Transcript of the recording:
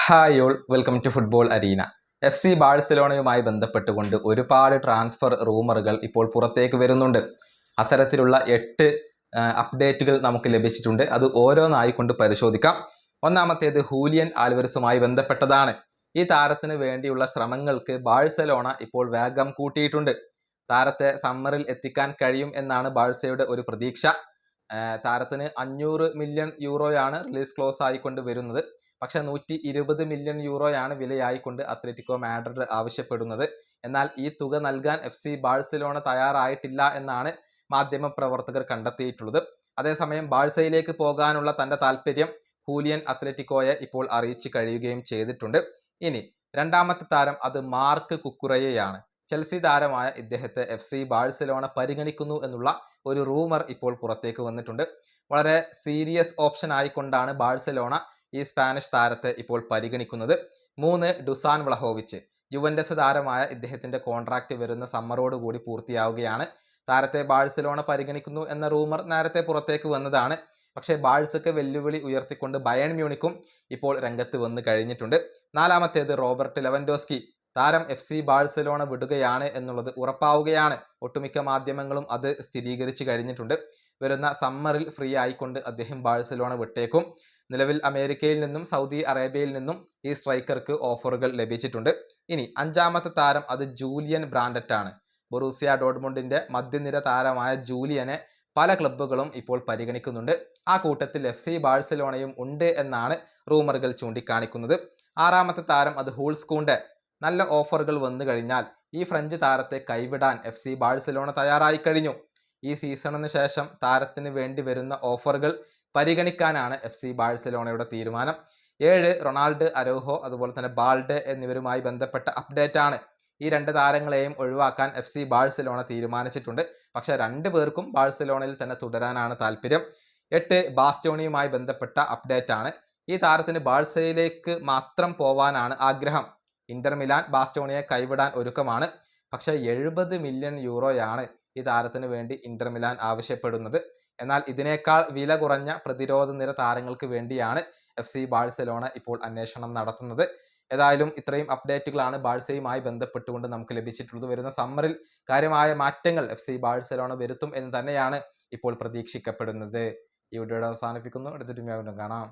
Hi all, welcome to football arena. FC ബാഴ്സലോണയുമായി ബന്ധപ്പെട്ടുകൊണ്ട് ഒരുപാട് ട്രാൻസ്ഫർ റൂമറുകൾ ഇപ്പോൾ പുറത്തേക്ക് വരുന്നുണ്ട്. അത്തരത്തിലുള്ള 8 അപ്ഡേറ്റുകൾ നമുക്ക് ലഭിച്ചിട്ടുണ്ട്. അത് ഓരോന്നായിക്കൊണ്ട് പരിശോധിക്കാം. ഒന്നാമത്തേത് ഹൂലിയൻ ആൽവരസുമായി ബന്ധപ്പെട്ടതാണ്. ഈ താരത്തിന് വേണ്ടിയുള്ള ശ്രമങ്ങൾക്ക് ബാഴ്സലോണ ഇപ്പോൾ വേഗം കൂട്ടിയിട്ടുണ്ട്. താരത്തെ സമ്മറിൽ എത്തിക്കാൻ കഴിയും എന്നാണ് ബാഴ്സയുടെ ഒരു പ്രതീക്ഷ. താരത്തിന് 500 മില്യൺ യൂറോയാണ് റിലീസ് ക്ലോസ് ആയിക്കൊണ്ട് വരുന്നത്. പക്ഷെ 120 മില്യൺ യൂറോയാണ് വിലയായിക്കൊണ്ട് അത്ലറ്റിക്കോ മാഡ്രിഡ് ആവശ്യപ്പെടുന്നത്. എന്നാൽ ഈ തുക നൽകാൻ FC ബാഴ്സലോണ തയ്യാറായിട്ടില്ല എന്നാണ് മാധ്യമ പ്രവർത്തകർ കണ്ടെത്തിയിട്ടുള്ളത്. അതേസമയം ബാഴ്സയിലേക്ക് പോകാനുള്ള തന്റെ താല്പര്യം ഹൂലിയൻ അത്ലറ്റിക്കോയെ ഇപ്പോൾ അറിയിച്ചു കഴിയുകയും ചെയ്തിട്ടുണ്ട്. ഇനി രണ്ടാമത്തെ താരം അത് മാർക്ക് കുക്കുറയെയാണ്. ചെൽസി താരമായ ഇദ്ദേഹത്തെ FC ബാഴ്സലോണ പരിഗണിക്കുന്നു എന്നുള്ള ഒരു റൂമർ ഇപ്പോൾ പുറത്തേക്ക് വന്നിട്ടുണ്ട്. വളരെ സീരിയസ് ഓപ്ഷൻ ആയിക്കൊണ്ടാണ് ബാഴ്സലോണ ഈ സ്പാനിഷ് താരത്തെ ഇപ്പോൾ പരിഗണിക്കുന്നത്. 3 ഡുസാൻ വ്ളഹോവിച്ച്. യുവന്റസ് താരമായ ഇദ്ദേഹത്തിന്റെ കോൺട്രാക്ട് വരുന്ന സമ്മറോടുകൂടി പൂർത്തിയാവുകയാണ്. താരത്തെ ബാഴ്സലോണ പരിഗണിക്കുന്നു എന്ന റൂമർ നേരത്തെ പുറത്തേക്ക് വന്നതാണ്. പക്ഷേ ബാഴ്സക്ക് വെല്ലുവിളി ഉയർത്തിക്കൊണ്ട് ബയേൺ മ്യൂണിക്കും ഇപ്പോൾ രംഗത്ത് വന്ന് കഴിഞ്ഞിട്ടുണ്ട്. നാലാമത്തേത് റോബർട്ട് ലെവൻഡോസ്കി. താരം FC ബാഴ്സലോണ വിടുകയാണ് എന്നുള്ളത് ഉറപ്പാവുകയാണ്. ഒട്ടുമിക്ക മാധ്യമങ്ങളും അത് സ്ഥിരീകരിച്ചു കഴിഞ്ഞിട്ടുണ്ട്. വരുന്ന സമ്മറിൽ ഫ്രീ ആയിക്കൊണ്ട് അദ്ദേഹം ബാഴ്സലോണ വിട്ടേക്കും. നിലവിൽ അമേരിക്കയിൽ നിന്നും സൗദി അറേബ്യയിൽ നിന്നും ഈ സ്ട്രൈക്കർക്ക് ഓഫറുകൾ ലഭിച്ചിട്ടുണ്ട്. ഇനി അഞ്ചാമത്തെ താരം അത് ജൂലിയൻ ബ്രാൻഡറ്റ് ആണ്. ബൊറൂസിയ ഡോർട്ട്മുണ്ടിന്റെ മധ്യനിര താരമായ ജൂലിയനെ പല ക്ലബ്ബുകളും ഇപ്പോൾ പരിഗണിക്കുന്നുണ്ട്. ആ കൂട്ടത്തിൽ FC ബാഴ്സലോണയും ഉണ്ട് എന്നാണ് റൂമറുകൾ ചൂണ്ടിക്കാണിക്കുന്നത്. ആറാമത്തെ താരം അത് ഹൂൾസ്കൂണ്ടെ. നല്ല ഓഫറുകൾ വന്നു കഴിഞ്ഞാൽ ഈ ഫ്രഞ്ച് താരത്തെ കൈവിടാൻ FC ബാഴ്സലോണ തയ്യാറായി കഴിഞ്ഞു. ഈ സീസണിന് ശേഷം താരത്തിന് വേണ്ടി വരുന്ന ഓഫറുകൾ പരിഗണിക്കാനാണ് FC ബാഴ്സലോണയുടെ തീരുമാനം. 7 റൊണാൾഡ് അരൗഹോ അതുപോലെ തന്നെ ബാൾഡെ എന്നിവരുമായി ബന്ധപ്പെട്ട അപ്ഡേറ്റ് ആണ്. ഈ 2 താരങ്ങളെയും ഒഴിവാക്കാൻ FC ബാഴ്സലോണ തീരുമാനിച്ചിട്ടുണ്ട്. പക്ഷെ 2 പേർക്കും ബാഴ്സലോണയിൽ തന്നെ തുടരാനാണ് താല്പര്യം. 8 ബാസ്റ്റോണിയുമായി ബന്ധപ്പെട്ട അപ്ഡേറ്റ് ആണ്. ഈ താരത്തിന് ബാഴ്സയിലേക്ക് മാത്രം പോവാനാണ് ആഗ്രഹം. ഇന്റർ മിലാൻ ബാസ്റ്റോണിയെ കൈവിടാൻ ഒരുക്കമാണ്. പക്ഷെ 70 മില്യൺ യൂറോയാണ് ഈ താരത്തിന് വേണ്ടി ഇന്റർ മിലാൻ ആവശ്യപ്പെടുന്നത്. എന്നാൽ ഇതിനേക്കാൾ വില കുറഞ്ഞ പ്രതിരോധ നിര താരങ്ങൾക്ക് വേണ്ടിയാണ് FC ബാഴ്സലോണ ഇപ്പോൾ അന്വേഷണം നടത്തുന്നത്. ഏതായാലും ഇത്രയും അപ്ഡേറ്റുകളാണ് ബാഴ്സയുമായി ബന്ധപ്പെട്ടുകൊണ്ട് നമുക്ക് ലഭിച്ചിട്ടുള്ളത്. വരുന്ന സമ്മറിൽ കാര്യമായ മാറ്റങ്ങൾ FC ബാഴ്സലോണ വരുത്തും എന്ന് തന്നെയാണ് ഇപ്പോൾ പ്രതീക്ഷിക്കപ്പെടുന്നത്. ഈ വീഡിയോയുടെ അവസാനിപ്പിക്കുന്നു. അടുത്തൊരു വീഡിയോ കാണാം.